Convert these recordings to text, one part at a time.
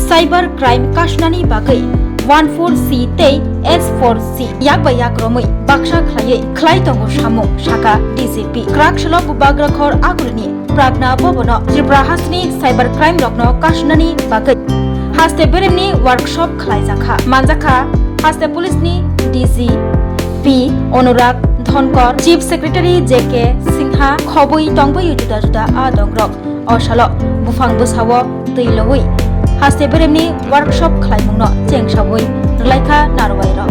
cyber crime kashnani bagai 14C tei S4C yakba yakromui baksha khlai tongo samung shaka DCP krakshlo bubagrakhor agurni Pragna Bhawan Tripura hasni cyber crime rokno kashnani bagai haste beremni workshop khlaijaka manjaka haste police ni DCP Onurag Thonkor Chief Secretary JK Singha khobui tongboi juda juda adongrok osalo bufang busawo teilowi haste beremni workshop khlaimungno chengsabui rlaikha narwairo.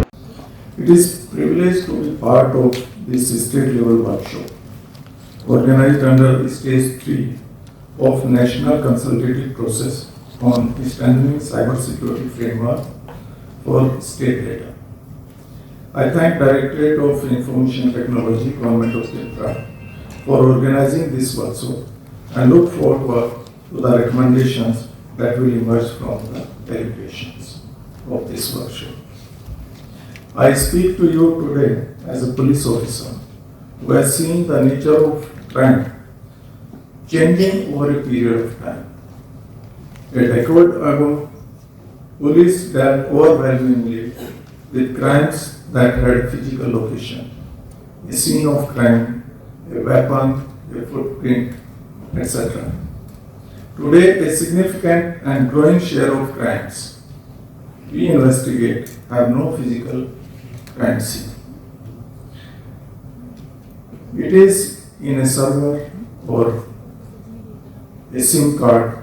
It is privileged to be part of this state level workshop organized under stage 3 of National Consultative Process on Strengthening Cyber Security Framework for State Data. I thank Directorate of Information Technology, Government of Tripura for organizing this workshop and look forward to the recommendations that will emerge from the deliberations of this workshop. I speak to you today as a police officer who has seen the nature of crime changing over a period of time. A decade ago, police dealt overwhelmingly with crimes that had physical location, a scene of crime, a weapon, a footprint, etc. Today, a significant and growing share of crimes we investigate have no physical crime scene. It is in a server or a SIM card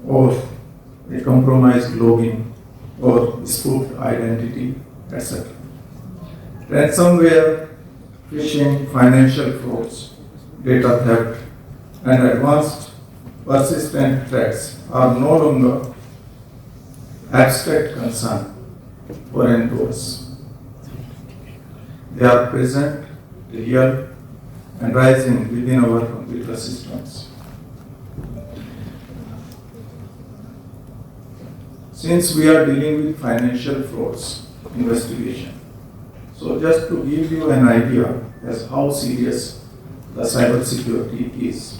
or a compromised login or spoofed identity, etc. Ransomware, phishing, financial frauds, data theft, and advanced persistent threats are no longer abstract concern foreign to us. They are present, real, and rising within our computer systems. Since we are dealing with financial frauds investigation, so just to give you an idea as how serious the cyber security is.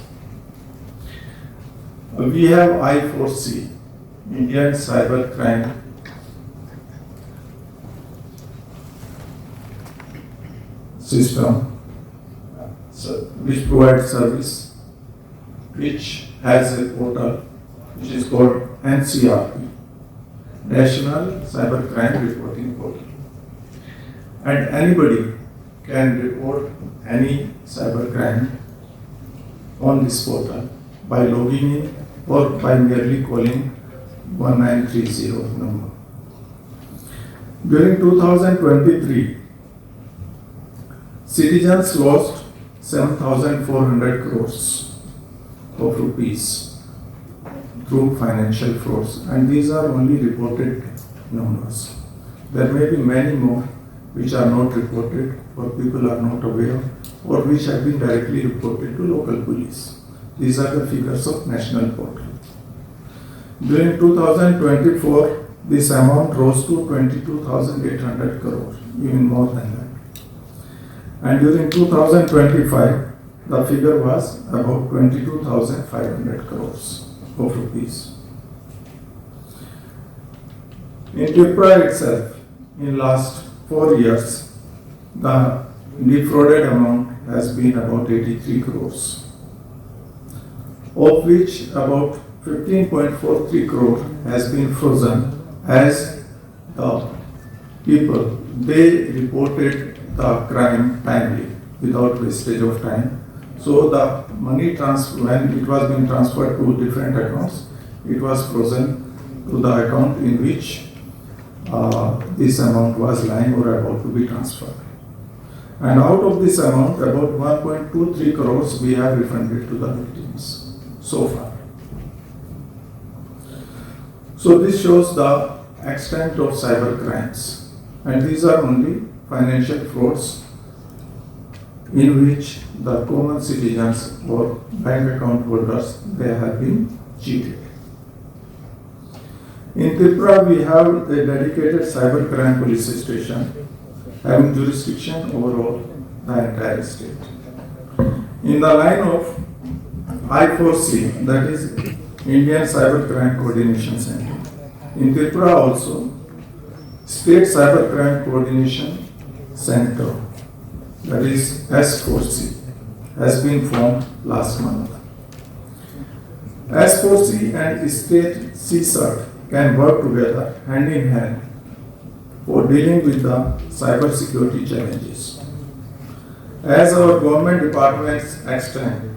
We have I4C, Indian Cyber Crime System, which provides service, which has a portal which is called NCRP, National Cyber Crime Reporting Portal. And anybody can report any cyber crime on this portal by logging in or by merely calling 1930 number. During 2023, citizens lost 7,400 crores of rupees through financial frauds, and these are only reported numbers. There may be many more which are not reported or people are not aware or which have been directly reported to local police. These are the figures of national portal. During 2024, this amount rose to 22,800 crore, even more than that. And during 2025, the figure was about 22,500 crores of rupees. In Tripura itself, in last 4 years, the defrauded amount has been about 83 crores, of which about 15.43 crore has been frozen as the people, they reported the crime timely without wastage of time. So the money transfer, when it was being transferred to different accounts, it was frozen to the account in which this amount was lying or about to be transferred. And out of this amount, about 1.23 crores we have refunded to the victims so far. So this shows the extent of cyber crimes, and these are only financial frauds in which the common citizens or bank account holders, they have been cheated. In Tripura, we have a dedicated cyber crime police station having jurisdiction over all the entire state. In the line of I4C, that is Indian Cyber Crime Coordination Center, In Tripura also, State Cybercrime Coordination Center, that is S4C, has been formed last month. S4C and State CSAT can work together hand in hand for dealing with the cyber security challenges. As our government departments extend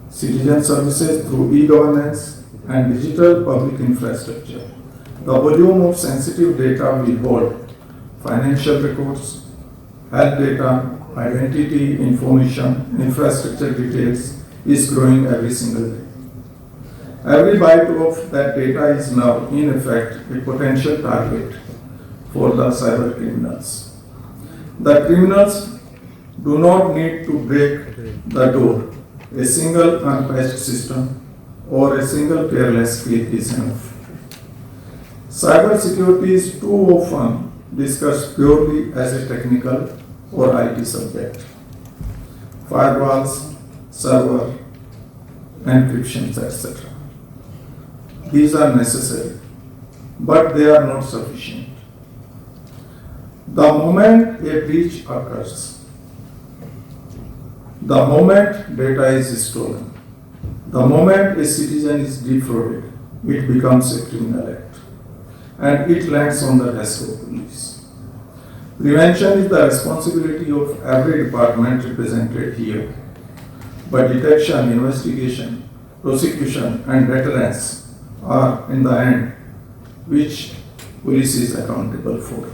citizen services through e-governance and digital public infrastructure, the volume of sensitive data we hold, financial records, health data, identity information, infrastructure details, is growing every single day. Every byte of that data is now, in effect, a potential target for the cyber criminals. The criminals do not need to break the door. A single unpatched system or a single careless click is enough. Cyber security is too often discussed purely as a technical or IT subject. Firewalls, server, encryptions, etc. These are necessary, but they are not sufficient. The moment a breach occurs, the moment data is stolen, the moment a citizen is defrauded, it becomes a criminal act and it lands on the desk of police. Prevention is the responsibility of every department represented here, but detection, investigation, prosecution and deterrence are in the end which police is accountable for.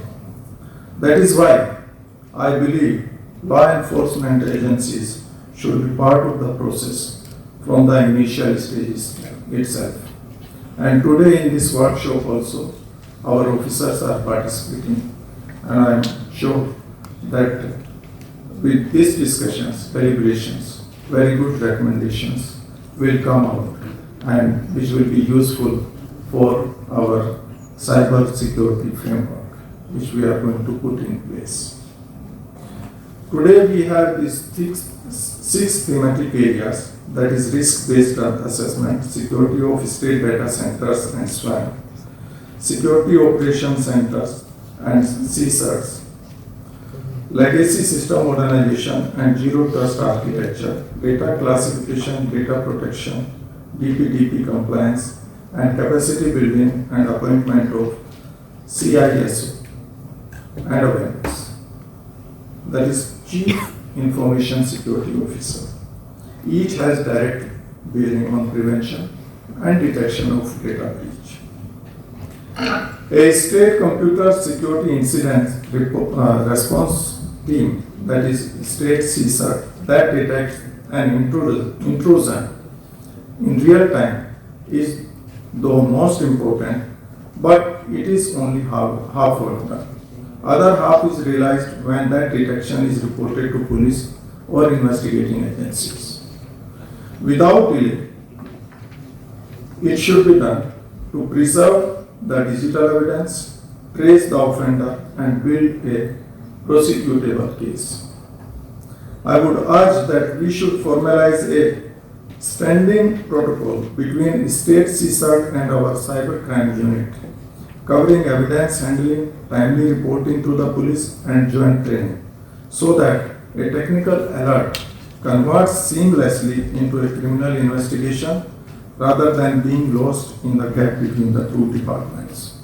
That is why I believe law enforcement agencies should be part of the process from the initial stages itself. And today in this workshop also, our officers are participating, and I am sure that with these discussions, deliberations, very good recommendations will come out and which will be useful for our cyber security framework, which we are going to put in place. Today we have these six thematic areas, that is risk-based assessment, security of state data centers and SWAN, security operations centers and CSATs, legacy system modernization and zero trust architecture, data classification, data protection, DPDP compliance, and capacity building and appointment of CISO and awareness. That is Chief Information Security Officer. Each has direct bearing on prevention and detection of data breach. A state computer security incident response team, that is state CSAT, that detects an intrusion in real time is though most important, but it is only half of done. Other half is realized when that detection is reported to police or investigating agencies. Without delay, it should be done to preserve the digital evidence, trace the offender, and build a prosecutable case. I would urge that we should formalize a standing protocol between state CSAT and our cybercrime unit, covering evidence handling, timely reporting to the police, and joint training, so that a technical alert converts seamlessly into a criminal investigation rather than being lost in the gap between the two departments.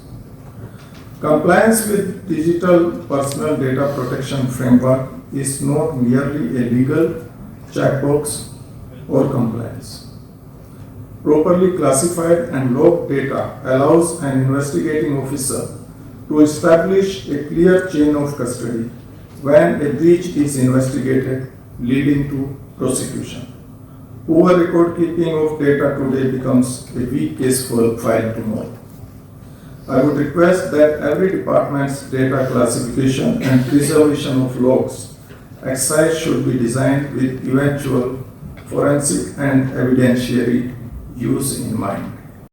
Compliance with digital personal data protection framework is not merely a legal checkbox or compliance. Properly classified and logged data allows an investigating officer to establish a clear chain of custody when a breach is investigated, leading to prosecution. Poor record keeping of data today becomes a weak case file tomorrow. I would request that every department's data classification and preservation of logs exercise should be designed with eventual forensic and evidentiary use in mind.